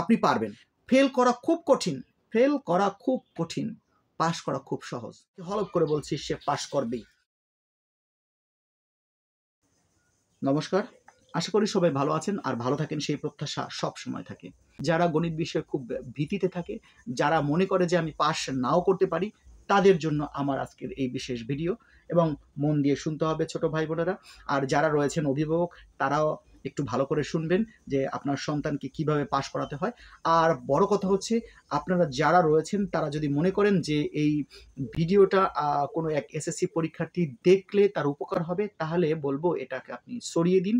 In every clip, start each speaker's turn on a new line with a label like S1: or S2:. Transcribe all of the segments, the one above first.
S1: আপনি পারবেন। ফেল করা খুব কঠিন, ফেল করা খুব কঠিন, পাশ করা খুব সহজ। হলফ করে বলছি সে পাশ করবেই। নমস্কার, আশা করি সবাই ভালো আছেন আর ভালো থাকেন সেই প্রত্যাশা সব সময় থাকে। যারা গণিত বিষয়ে খুব ভীতিতে থাকে, যারা মনে করে যে আমি পাস নাও করতে পারি, তাদের জন্য আমার আজকের এই বিশেষ ভিডিও এবং মন দিয়ে শুনতে হবে ছোট ভাই বোনেরা। আর যারা রয়েছেন অভিভাবক, তারাও একটু ভালো করে শুনবেন যে আপনার সন্তানকে কিভাবে পাস করাতে হয়। আর বড় কথা হচ্ছে, আপনারা যারা রয়েছেন তারা যদি মনে করেন যে এই ভিডিওটা কোনো এক এসএসসি পরীক্ষার্থী দেখলে তার উপকার হবে, তাহলে বলবো এটাকে আপনি সরিয়ে দিন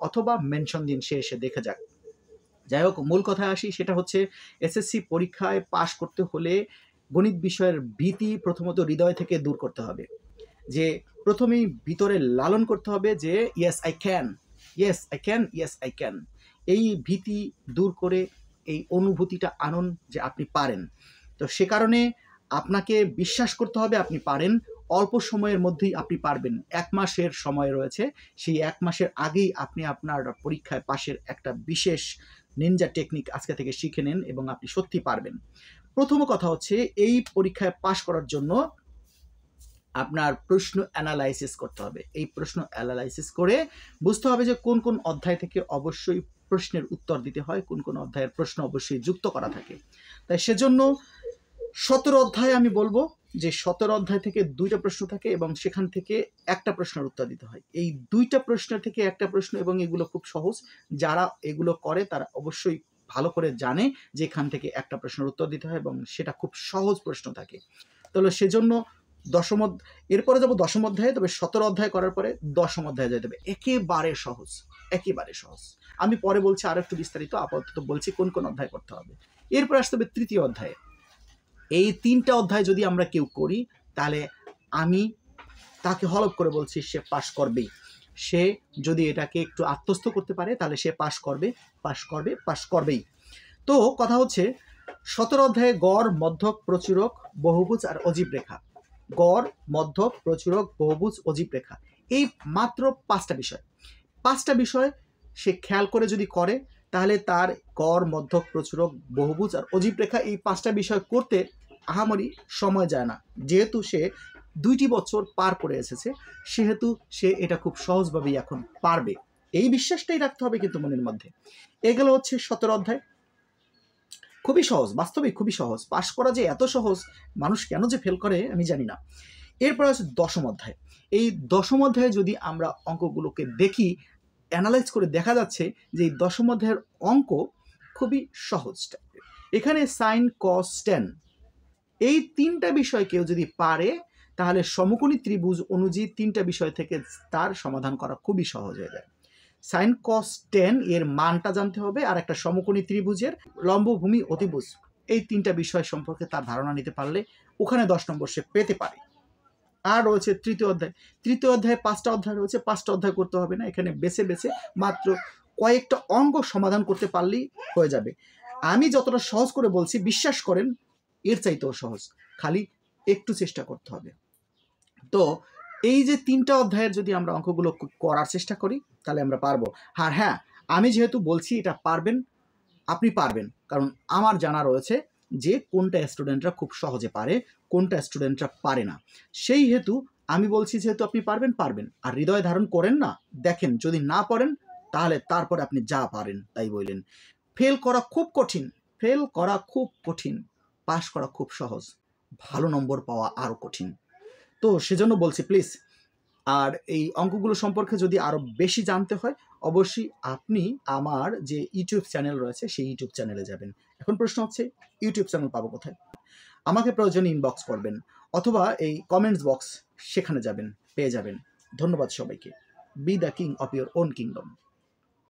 S1: অথবা মেনশন দিন, সে এসে দেখে যাক। যাই হোক, মূল কথায় আসি, সেটা হচ্ছে এসএসসি পরীক্ষায় পাশ করতে হলে গণিত বিষয়ের ভীতি প্রথমত হৃদয় থেকে দূর করতে হবে। যে প্রথমেই ভিতরে লালন করতে হবে যে yes I can, yes I can, yes I can. এই ভীতি দূর করে এই অনুভূতিটা আনুন যে আপনি পারেন। তো সে কারণে আপনাকে বিশ্বাস করতে হবে আপনি পারেন। অল্প সময়ের মধ্যেই আপনি পারবেন। 1 মাসের সময় রয়েছে, সেই 1 মাসের আগেই আপনি আপনার পরীক্ষায় পাশের একটা বিশেষ নিনজা টেকনিক আজকে থেকে শিখে নেন এবং আপনি সত্যি পারবেন। প্রথম কথা হচ্ছে, এই পরীক্ষায় পাশ করার জন্য আপনার প্রশ্ন অ্যানালাইসিস করতে হবে। এই প্রশ্ন অ্যানালাইসিস করে বুঝতে হবে যে কোন কোন অধ্যায় থেকে অবশ্যই প্রশ্নের উত্তর দিতে হয়, কোন কোন অধ্যায়ের প্রশ্ন অবশ্যই যুক্ত করা থাকে। তাই সেজন্য 17 অধ্যায় আমি বলবো যে 17 অধ্যায় থেকে 2টা প্রশ্ন থাকে এবং সেখান থেকে একটা প্রশ্নের উত্তর দিতে হয়। এই 2টা প্রশ্ন থেকে একটা প্রশ্ন, এবং এগুলো খুব সহজ। যারা এগুলো করে তারা অবশ্যই ভালো করে জানে যে এখান থেকে একটা প্রশ্নের উত্তর দিতে হয় এবং সেটা খুব সহজ প্রশ্ন থাকে। তাহলে সেজন্য এরপরে যাবো 10ম অধ্যায়ে। তবে 17 অধ্যায় করার পরে 10ম অধ্যায়ে যেতে হবে। একেবারে সহজ, একেবারে সহজ। আমি পরে বলছি আরো একটু বিস্তারিত, আপাতত বলছি কোন কোন অধ্যায় করতে হবে। এরপর আসতে হবে 3য় অধ্যায়ে। এই 3টা অধ্যায় যদি আমরা কেউ করি, তাহলে আমি তাকে হলফ করে বলছি সে পাশ করবেই। সে যদি এটাকে একটু আত্মস্থ করতে পারে, তাহলে সে পাশ করবে, পাশ করবে, পাশ করবেই। তো কথা হচ্ছে, 17 অধ্যায়ে গড়, মধ্যক, প্রচুরক, বহুভুজ আর অজীব রেখা। গড়, মধ্যক, প্রচুরক, বহুভুজ, অজীব রেখা, এই মাত্র 5টা বিষয়। 5টা বিষয় সে খেয়াল করে যদি করে, তাহলে তার গড়, মধ্যক, প্রচুরক, বহুভুজ আর অজীব রেখা, এই 5টা বিষয় করতে আহামরি সময় যায় না। যেহেতু সে 2টি বছর পার করে এসেছে, সেহেতু সে এটা খুব সহজভাবেই এখন পারবে। এই বিশ্বাসটাই রাখতে হবে কিন্তু মনের মধ্যে। এগুলো হচ্ছে 17 অধ্যায়। খুবই সহজ, বাস্তবিক খুবই সহজ। পাশ করা যে এত সহজ, মানুষ কেন যে ফেল করে আমি জানি না। এরপর আছে 10ম অধ্যায়। এই 10ম অধ্যায়ে যদি আমরা অঙ্কগুলোকে দেখি, অ্যানালাইজ করে দেখা যাচ্ছে যে এই 10ম অধ্যায়ের অঙ্ক খুবই সহজ। এখানে সাইন, কস, ট্যান, এই 3টা বিষয় কেউ যদি পারে, তাহলে সমকোণী ত্রিভুজ অনুযায়ী 3টা বিষয় থেকে তার সমাধান করা খুবই সহজ হয়ে যায়। সাইন, কস, ট্যান এর মানটা জানতে হবে, আর একটা সমকোণী ত্রিভুজের লম্ব, ভূমি, অতিভুজ, এই 3টা বিষয় সম্পর্কে তার ধারণা নিতে পারলে ওখানে 10 নম্বর সে পেতে পারে। আর রয়েছে 3য় অধ্যায়। 3য় অধ্যায়ে 5টা অধ্যায় রয়েছে। 5টা অধ্যায় করতে হবে না, এখানে বেছে বেছে মাত্র কয়েকটা অঙ্ক সমাধান করতে পারলেই হয়ে যাবে। আমি যতটা সহজ করে বলছি, বিশ্বাস করেন এর চাইতেও সহজ, খালি একটু চেষ্টা করতে হবে। তো এই যে 3টা অধ্যায়ের যদি আমরা অঙ্কগুলো করার চেষ্টা করি, তাহলে আমরা পারবো। আর হ্যাঁ, আমি যেহেতু বলছি এটা পারবেন, আপনি পারবেন, কারণ আমার জানা রয়েছে যে কোনটা স্টুডেন্টরা খুব সহজে পারে, কোনটা স্টুডেন্টরা পারে না। সেই হেতু আমি বলছি যেহেতু আপনি পারবেন, পারবেন। আর হৃদয় ধারণ করেন না, দেখেন যদি না পারেন, তাহলে তারপরে আপনি যা পারেন তাই বললেন। ফেল করা খুব কঠিন, ফেল করা খুব কঠিন, পাশ করা খুব সহজ, ভালো নম্বর পাওয়া আরও কঠিন। তো সেজন্য বলছি প্লিজ। আর এই অঙ্কগুলো সম্পর্কে যদি আরও বেশি জানতে হয়, অবশ্যই আপনি আমার যে ইউটিউব চ্যানেল রয়েছে সেই ইউটিউব চ্যানেলে যাবেন। এখন প্রশ্ন হচ্ছে, ইউটিউব চ্যানেল পাবো কোথায়? আমাকে প্রয়োজনে ইনবক্স করবেন অথবা এই কমেন্টস বক্স, সেখানে যাবেন, পেয়ে যাবেন। ধন্যবাদ সবাইকে। B the king of your own kingdom.